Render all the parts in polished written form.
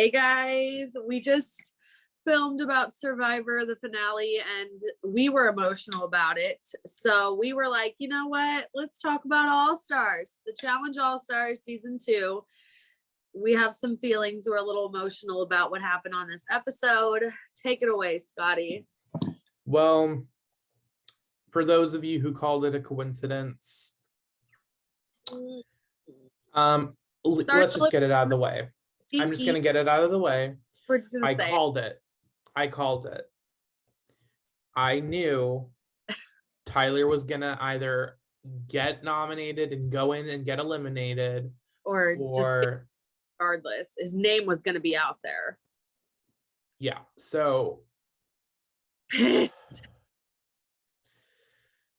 Hey guys, we just filmed about Survivor, the finale, and we were emotional about it. So we were like, you know what? Let's talk about All Stars, the Challenge All Stars season 2. We have some feelings. We're a little emotional about what happened on this episode. Take it away, Scotty. Well, for those of you who called it a coincidence, let's just get it out of the way. I'm just going to get it out of the way. We're just gonna say I called it. I knew Tyler was going to either get nominated and go in and get eliminated, or just regardless, his name was going to be out there. Yeah. So Pissed.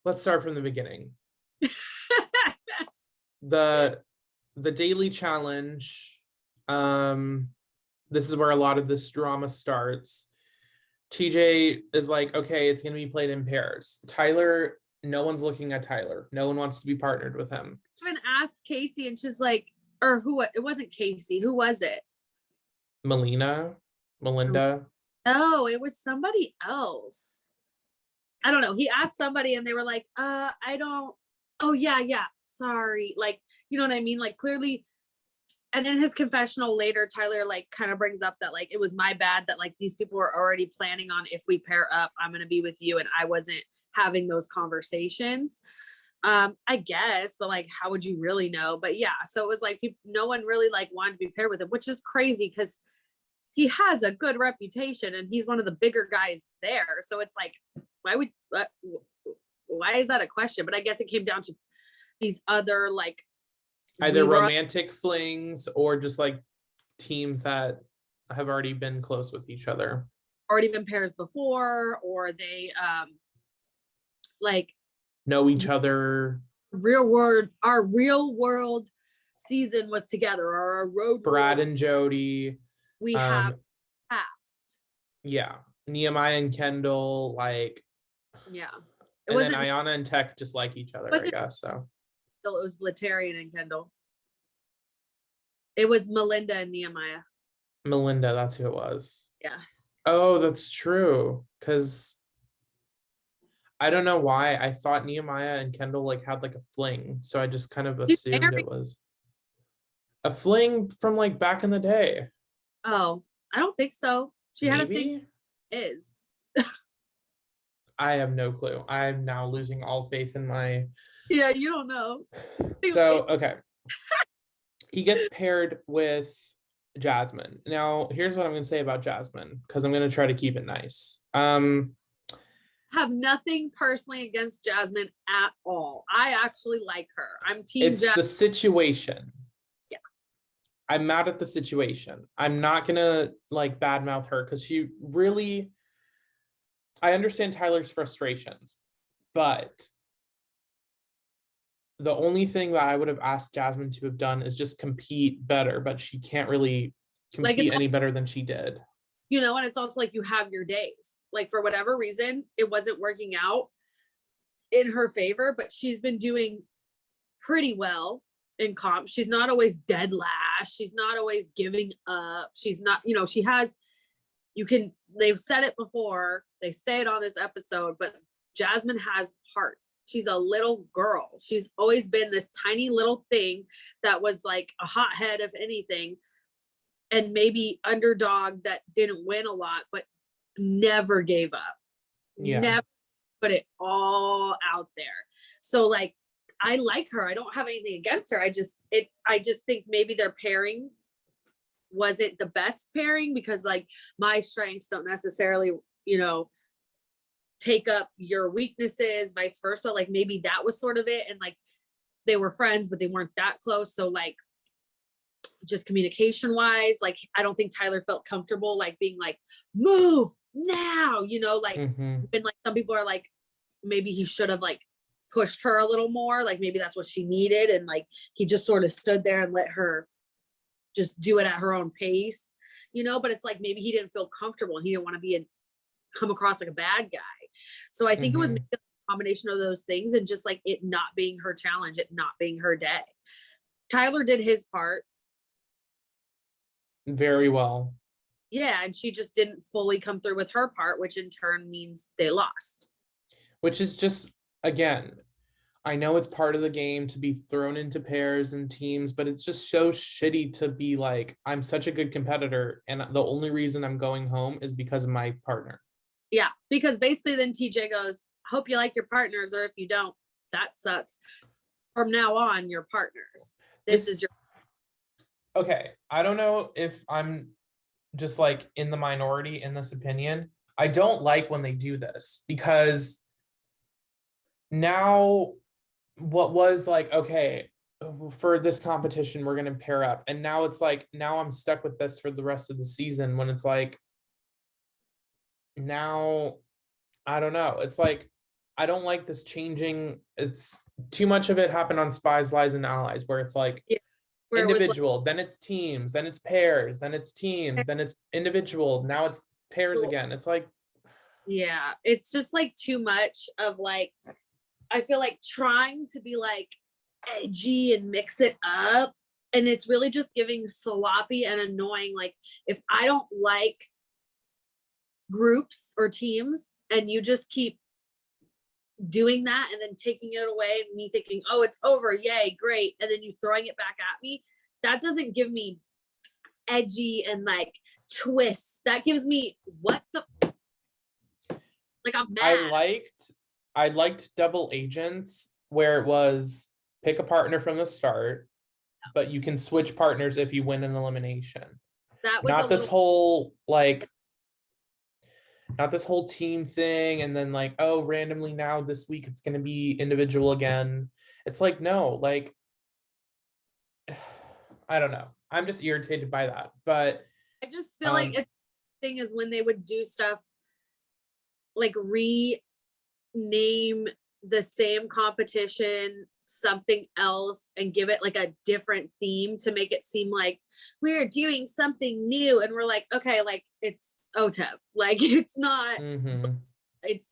Let's start from the beginning. The daily challenge, this is where a lot of this drama starts. TJ is like, okay, it's going to be played in pairs. Tyler, no one's looking at Tyler. No one wants to be partnered with him. I even asked Casey and she's like, or who, it wasn't Casey. Who was it? Melinda. Oh, it was somebody else. I don't know. He asked somebody and they were like, I don't, oh yeah. Sorry. Like, you know what I mean? Like clearly. And in his confessional later, Tyler like kind of brings up that like, it was my bad that like these people were already planning on, if we pair up, I'm going to be with you. And I wasn't having those conversations. I guess, but like, how would you really know? But yeah, so it was like, no one really like wanted to be paired with him, which is crazy because he has a good reputation and he's one of the bigger guys there. So it's like, why is that a question? But I guess it came down to these other like either romantic flings or just like teams that have already been close with each other, already been pairs before, or they like know each other. Our real world season was together, or our road Brad and Jody. We have passed. Yeah. Nehemiah and Kendall, like, yeah. And then Ayana and Tech just like each other, I guess. So it was Latarian and Kendall. It was Melinda and Nehemiah. Melinda, that's who it was. Yeah. Oh, that's true. Because I don't know why I thought Nehemiah and Kendall like had like a fling. So I just kind of assumed it was a fling from like back in the day. Oh, I don't think so. She had a thing. Is. I have no clue. I'm now losing all faith in my. Yeah, you don't know. So, okay. He gets paired with Jasmine. Now, here's what I'm going to say about Jasmine, because I'm going to try to keep it nice. Have nothing personally against Jasmine at all. I actually like her. I'm team Jasmine. It's the situation. Yeah. I'm mad at the situation. I'm not going to like badmouth her because she really. I understand Tyler's frustrations, but the only thing that I would have asked Jasmine to have done is just compete better, but she can't really compete any better than she did. You know, and it's also like you have your days. Like for whatever reason, it wasn't working out in her favor, but she's been doing pretty well in comp. She's not always dead last. She's not always giving up. She's not, you know, she has, they've said it before, they say it on this episode, but Jasmine has heart. She's a little girl. She's always been this tiny little thing that was like a hothead, if anything, and maybe underdog that didn't win a lot, but never gave up. Yeah. Never put it all out there. So like, I like her. I don't have anything against her. I just think maybe their pairing wasn't the best pairing because like my strengths don't necessarily, you know, take up your weaknesses, vice versa. Like maybe that was sort of it. And like they were friends, but they weren't that close. So like just communication wise, like I don't think Tyler felt comfortable like being like, move now, you know, like and like some people are like, maybe he should have like pushed her a little more. Like maybe that's what she needed. And like he just sort of stood there and let her just do it at her own pace, you know, but it's like maybe he didn't feel comfortable and he didn't want to come across like a bad guy. So I think it was maybe a combination of those things and just like it not being her challenge, it not being her day. Tyler did his part. very well. Yeah, and she just didn't fully come through with her part, which in turn means they lost. Which is just, again, I know it's part of the game to be thrown into pairs and teams, but it's just so shitty to be like, I'm such a good competitor, and the only reason I'm going home is because of my partner. Yeah, because basically then TJ goes, hope you like your partners, or if you don't, that sucks. From now on, you're partners. This is your. Okay, I don't know if I'm just like in the minority in this opinion. I don't like when they do this, because now what was like, okay, for this competition we're going to pair up, and now it's like, now I'm stuck with this for the rest of the season, when it's like, now I don't know, it's like, I don't like this changing. It's too much of it happened on Spies, Lies, and Allies, where it's like, Yeah, where it was individual, then it's teams, then it's pairs, then it's teams, then it's individual, now it's pairs again. It's like, yeah, it's just like too much of like, I feel like trying to be like edgy and mix it up, and it's really just giving sloppy and annoying. Like, if I don't like groups or teams and you just keep doing that and then taking it away and me thinking, oh, it's over, yay, great, and then you throwing it back at me, that doesn't give me edgy and like twists. That gives me what the, like, I'm mad. I liked Double Agents, where it was pick a partner from the start, but you can switch partners if you win an elimination. That was Not this whole like, not this whole team thing, and then like, oh, randomly now this week it's going to be individual again. It's like, no, like, I don't know, I'm just irritated by that. But I just feel like it's thing is when they would do stuff like rename the same competition something else and give it like a different theme to make it seem like we're doing something new, and we're like, okay, like it's OTEV, like it's not, it's,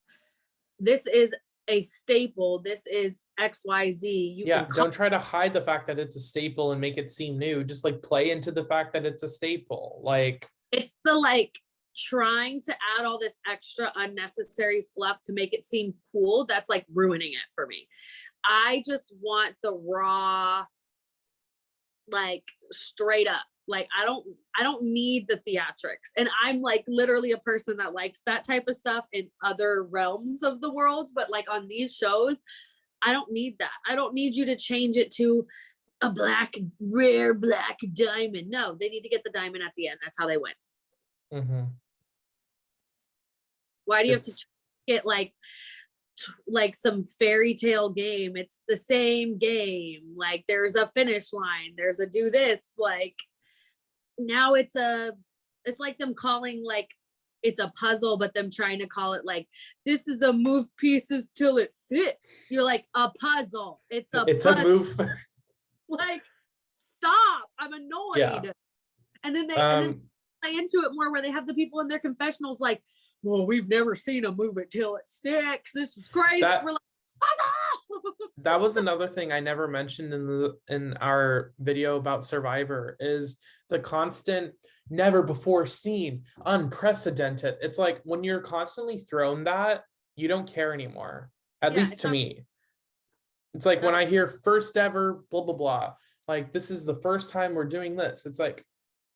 this is a staple, this is XYZ. Yeah, don't try to hide the fact that it's a staple and make it seem new. Just like play into the fact that it's a staple. Like, it's the like trying to add all this extra unnecessary fluff to make it seem cool, that's like ruining it for me. I just want the raw, like straight up, like I don't need the theatrics, and I'm like literally a person that likes that type of stuff in other realms of the world, but like on these shows I don't need that. I don't need you to change it to a rare black diamond. No, they need to get the diamond at the end. That's how they win. Why do you have to get like some fairy tale game? It's the same game. Like there's a finish line, there's a do this. Like now it's like them calling like it's a puzzle, but them trying to call it like this is a move pieces till it fits. You're like, a puzzle. It's puzzle. A move. Like, stop. I'm annoyed. Yeah. And then they play into it more, where they have the people in their confessionals like, well, we've never seen a move it till it sticks. This is crazy. We're like, that was another thing I never mentioned in our video about Survivor, is the constant never before seen, unprecedented. It's like when you're constantly thrown that, you don't care anymore. At least to me. It's like when I hear first ever, blah, blah, blah. Like, this is the first time we're doing this. It's like,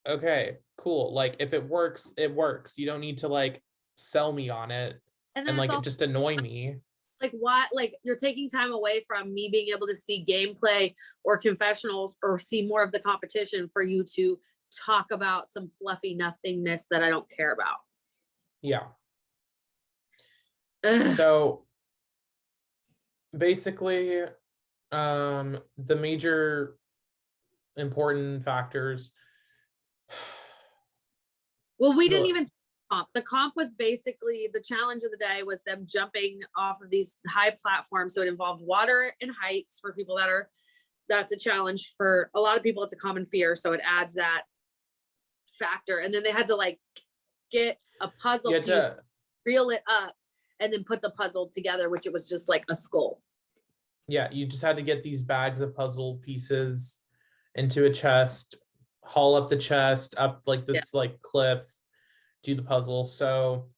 okay, cool. Like, if it works, it works. You don't need to like sell me on it and like it just annoy me. Like, what? Like, you're taking time away from me being able to see gameplay or confessionals or see more of the competition for you to talk about some fluffy nothingness that I don't care about. Yeah. So basically, the major important factors. Well, we didn't even comp. The comp was basically the challenge of the day was them jumping off of these high platforms. So it involved water and heights for people that's a challenge. For a lot of people, it's a common fear. So it adds that factor. And then they had to like get a puzzle piece, reel it up, and then put the puzzle together, which it was just like a skull. Yeah, you just had to get these bags of puzzle pieces into a chest, haul up the chest up like Yeah. this like cliff, do the puzzle. So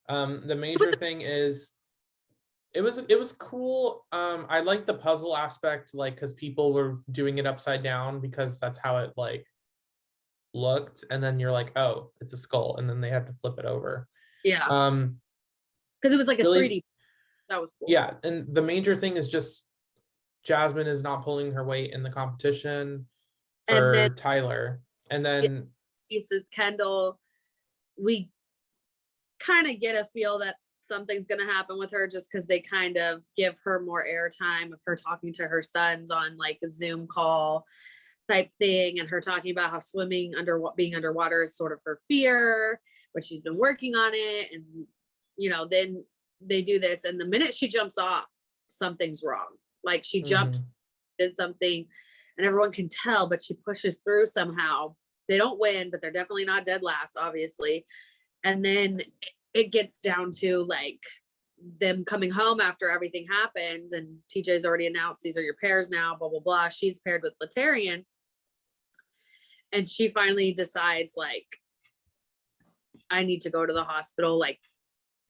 the major thing is it was cool. I like the puzzle aspect, like because people were doing it upside down because that's how it like looked, and then you're like, oh, it's a skull, and then they have to flip it over. Yeah. Um Because it was like a really 3D. That was cool. Yeah, and the major thing is just Jasmine is not pulling her weight in the competition And then for Tyler. And yeah, then pieces Kendall, we kind of get a feel that something's going to happen with her just because they kind of give her more airtime of her talking to her sons on like a Zoom call type thing, and her talking about how swimming being underwater is sort of her fear, but she's been working on it. And then they do this, and the minute she jumps off, something's wrong. Like she jumps, did something, and everyone can tell, but she pushes through somehow. They don't win, but they're definitely not dead last, obviously. And then it gets down to like them coming home after everything happens, and TJ's already announced these are your pairs now, blah blah blah. She's paired with Latarian, and she finally decides like, I need to go to the hospital. Like,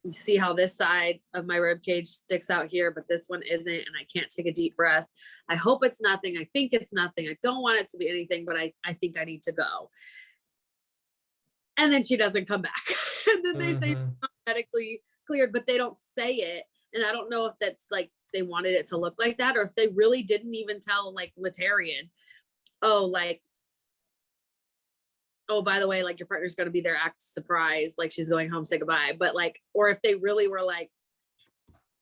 you see how this side of my rib cage sticks out here, but this one isn't, and I can't take a deep breath. I hope it's nothing. I think it's nothing. I don't want it to be anything, but I think I need to go. And then she doesn't come back. And then they say it's not medically cleared, but they don't say it. And I don't know if that's like they wanted it to look like that, or if they really didn't even tell like Latarian, oh, by the way, like your partner's going to be there, act surprised, like she's going home, say goodbye. But like, or if they really were like,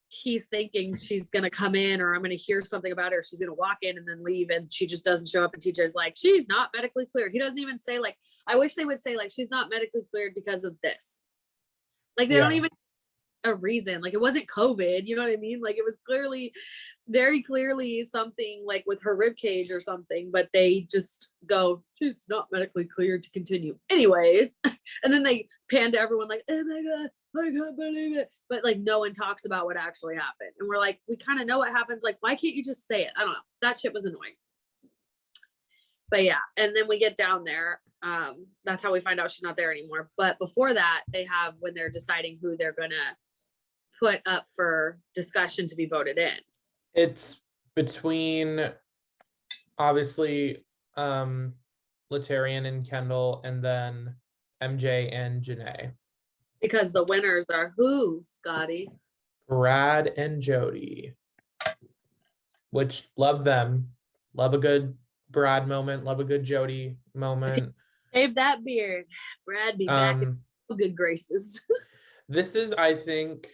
he's thinking she's going to come in, or I'm going to hear something about her, she's going to walk in and then leave, and she just doesn't show up, and TJ's like, she's not medically cleared. He doesn't even say like, I wish they would say like, she's not medically cleared because of this. Like they don't even a reason. Like it wasn't COVID, you know what I mean? Like it was very clearly something like with her rib cage or something, but they just go, she's not medically cleared to continue anyways. And then they pan to everyone like, oh my god, I can't believe it, but like no one talks about what actually happened. And we're like, we kind of know what happens, like why can't you just say it? I don't know, that shit was annoying. But yeah, and then we get down there, that's how we find out she's not there anymore. But before that, they have, when they're deciding who they're gonna put up for discussion to be voted in, it's between obviously Latarian and Kendall, and then MJ and Janae. because the winners are who, Scotty? Brad and Jody, which love them. Love a good Brad moment, love a good Jody moment. Save that beard. Brad be back in good graces. This is, I think,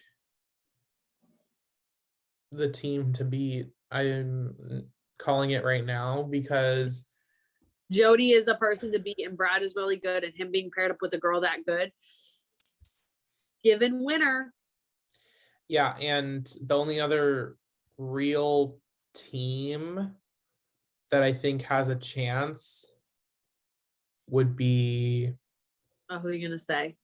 the team to beat. I'm calling it right now because Jody is a person to beat, and Brad is really good, and him being paired up with a girl that good, given winner. Yeah, and the only other real team that I think has a chance would be, Oh, who are you gonna say?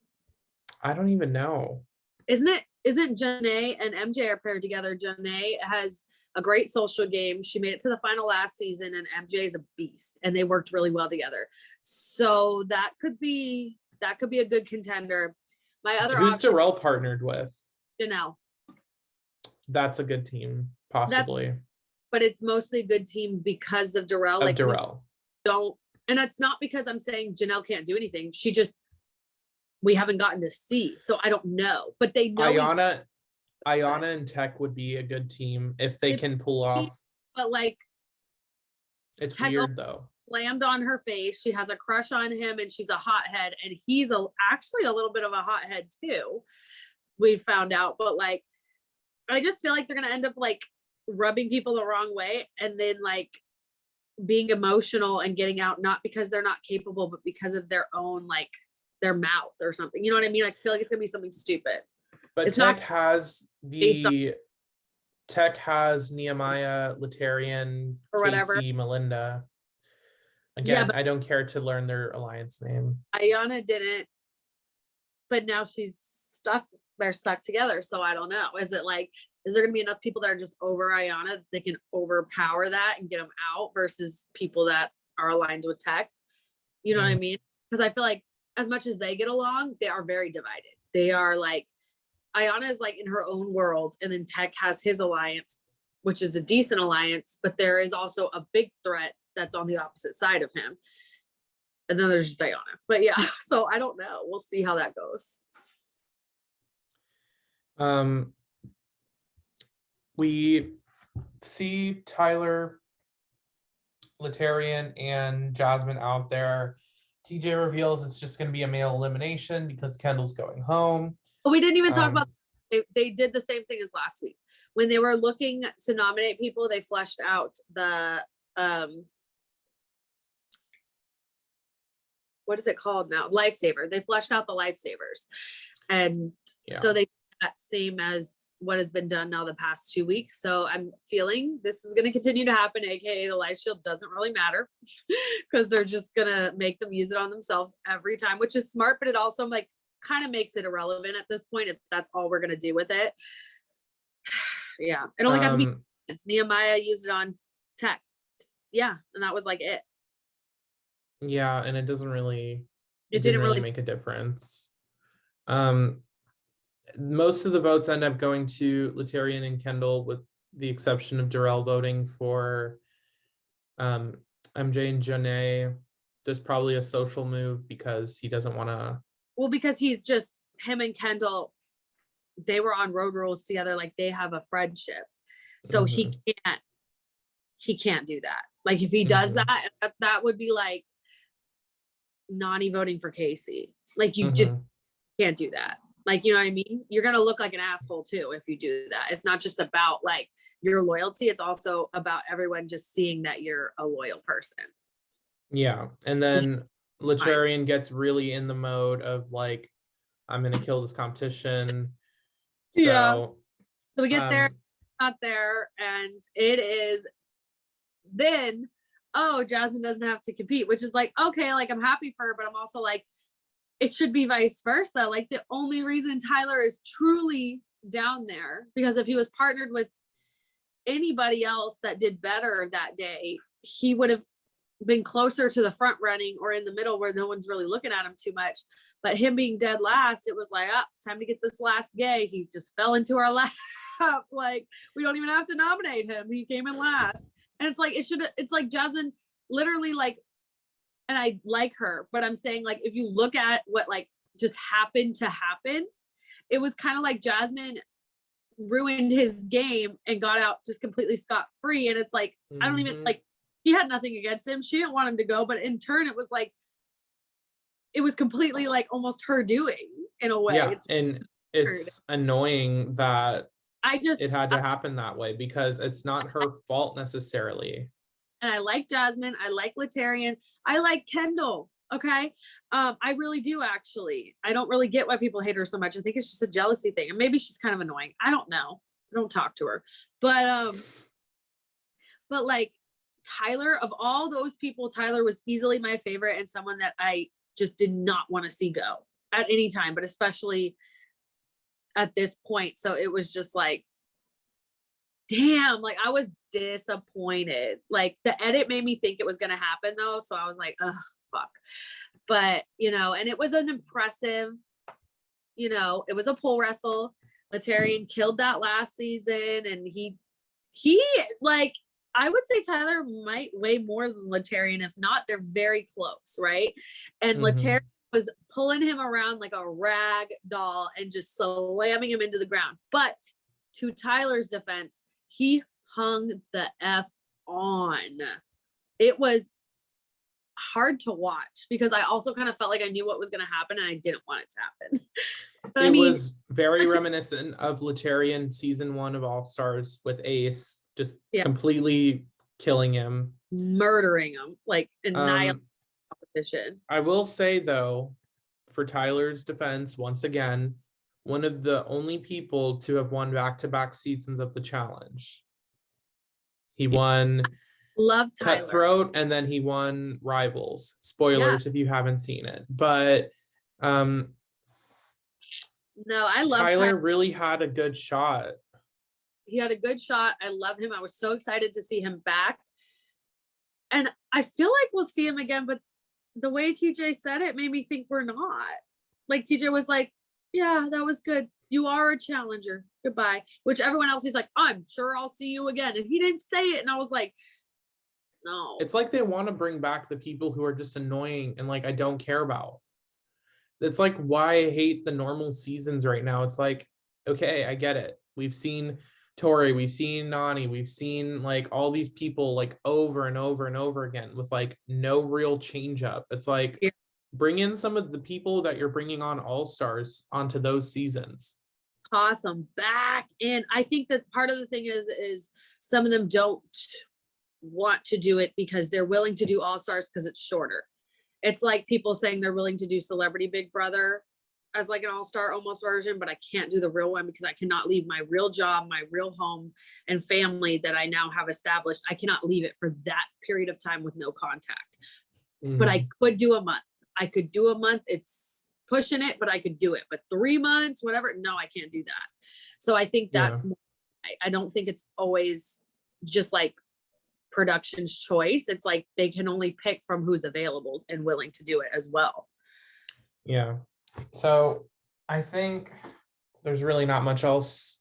I don't even know. Isn't Janae and MJ are paired together? Janae has a great social game. She made it to the final last season, and MJ is a beast, and they worked really well together. So that could be a good contender. My other Who's option, Darrell partnered with? Janelle. That's a good team, possibly. But it's mostly a good team because of Darrell. Of like Darrell. And it's not because I'm saying Janelle can't do anything. We haven't gotten to see, so I don't know. But they know Ayana and Tech would be a good team if they can pull off. But like, it's Tech weird though. Slammed on her face. She has a crush on him, and she's a hothead, and he's actually a little bit of a hothead too. We found out, but like, I just feel like they're gonna end up like rubbing people the wrong way, and then like being emotional and getting out, not because they're not capable, but because of their own like their mouth or something. You know what I mean? Like, I feel like it's gonna be something stupid. But it's Tech not has Tech has Nehemiah, Latarian, or whatever. Casey, Melinda. Again, yeah, I don't care to learn their alliance name. Ayana didn't, but now she's stuck. They're stuck together. So I don't know. Is there gonna be enough people that are just over Ayana that they can overpower that and get them out versus people that are aligned with Tech? You know what I mean? Because I feel like as much as they get along, they are very divided. They are like, Ayana is like in her own world, and then Tech has his alliance, which is a decent alliance, but there is also a big threat that's on the opposite side of him. And then there's just Ayana. But yeah, so I don't know. We'll see how that goes. We see Tyler, Latarian, and Jasmine out there. TJ reveals it's just going to be a male elimination because Kendall's going home. But we didn't even talk about, they did the same thing as last week. When they were looking to nominate people, they fleshed out the, what is it called now? Lifesaver. They fleshed out the lifesavers. And so they that same as what has been done now the past 2 weeks. So I'm feeling this is going to continue to happen, aka the life shield doesn't really matter because they're just going to make them use it on themselves every time, which is smart, but it also like kind of makes it irrelevant at this point if that's all we're going to do with it. Yeah, it only got to be, it's Nehemiah used it on Tech. Yeah, and that was like it. Yeah, and it doesn't really, it didn't really make a difference. Most of the votes end up going to Latarian and Kendall, with the exception of Darrell voting for MJ and Janae. There's probably a social move because he doesn't want to. Well, because he's just, him and Kendall, they were on Road Rules together, like they have a friendship. So he can't do that. Like if he does that would be like Nani voting for Casey. Like you just can't do that. Like, you know what I mean? You're going to look like an asshole too if you do that. It's not just about like your loyalty. It's also about everyone just seeing that you're a loyal person. Yeah. And then Latarian gets really in the mode of like, I'm going to kill this competition. So, so we get there, not there. And it is then, oh, Jasmine doesn't have to compete, which is like, okay, like I'm happy for her, but I'm also like, it should be vice versa. Like the only reason Tyler is truly down there, because if he was partnered with anybody else that did better that day, he would have been closer to the front running or in the middle where no one's really looking at him too much. But him being dead last, it was like, time to get this last gay. He just fell into our lap. Like we don't even have to nominate him. He came in last. And it's like, it's like Jasmine literally like, and I like her, but I'm saying like, if you look at what like just happened to happen, it was kind of like Jasmine ruined his game and got out just completely scot-free. And it's like, I don't even like, she had nothing against him. She didn't want him to go, but in turn, it was like, it was completely like almost her doing in a way. Yeah, it's annoying that it had to happen that way because it's not her fault necessarily. And I like Jasmine. I like Latarian. I like Kendall. Okay. I really do actually. I don't really get why people hate her so much. I think it's just a jealousy thing. And maybe she's kind of annoying. I don't know. I don't talk to her. But like Tyler, of all those people, Tyler was easily my favorite and someone that I just did not want to see go at any time, but especially at this point. So it was just like, damn, like I was disappointed. Like the edit made me think it was going to happen though. So I was like, ugh, fuck. But, and it was an impressive, it was a pole wrestle. Latarian killed that last season. And he like, I would say Tyler might weigh more than Latarian. If not, they're very close. Right. And Latarian was pulling him around like a rag doll and just slamming him into the ground. But to Tyler's defense, he hung the F on. It was hard to watch because I also kind of felt like I knew what was going to happen and I didn't want it to happen. But it was very reminiscent of Latarian season 1 of All Stars with Ace, just completely killing him. Murdering him, like annihilating competition. I will say though, for Tyler's defense, once again, one of the only people to have won back-to-back seasons of the challenge. He won Cutthroat and then he won Rivals. Spoilers if you haven't seen it. But no, I love Tyler really had a good shot. He had a good shot. I love him. I was so excited to see him back. And I feel like we'll see him again, but the way TJ said it made me think we're not. Like TJ was like, yeah, that was good. You are a challenger. Goodbye. Which everyone else is like, I'm sure I'll see you again. And he didn't say it. And I was like, no. It's like they want to bring back the people who are just annoying and like I don't care about. It's like why I hate the normal seasons right now. It's like, okay, I get it. We've seen Tori, we've seen Nani, we've seen like all these people like over and over and over again with like no real change up. It's like Yeah. bring in some of the people that you're bringing on all-stars onto those seasons. Awesome. Back in. I think that part of the thing is some of them don't want to do it because they're willing to do all stars because it's shorter. It's like people saying they're willing to do Celebrity Big Brother as like an all-star almost version, but I can't do the real one because I cannot leave my real job, my real home and family that I now have established. I cannot leave it for that period of time with no contact. But I could do a month. I could do a month. It's pushing it, but I could do it. But 3 months, whatever, no, I can't do that. So I think that's more, I don't think it's always just like production's choice. It's like they can only pick from who's available and willing to do it as well. Yeah. So I think there's really not much else.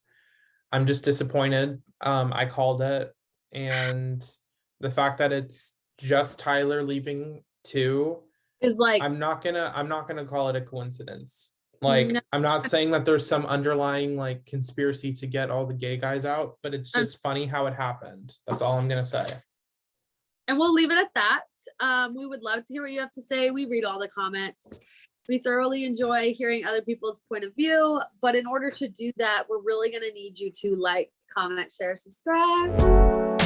I'm just disappointed. I called it, and the fact that it's just Tyler leaving too Is like I'm not gonna call it a coincidence. Like no, I'm not saying that there's some underlying like conspiracy to get all the gay guys out, but it's just funny how it happened. That's all I'm gonna say. and we'll leave it at that. We would love to hear what you have to say. We read all the comments. We thoroughly enjoy hearing other people's point of view, but in order to do that, we're really going to need you to like, comment, share, subscribe.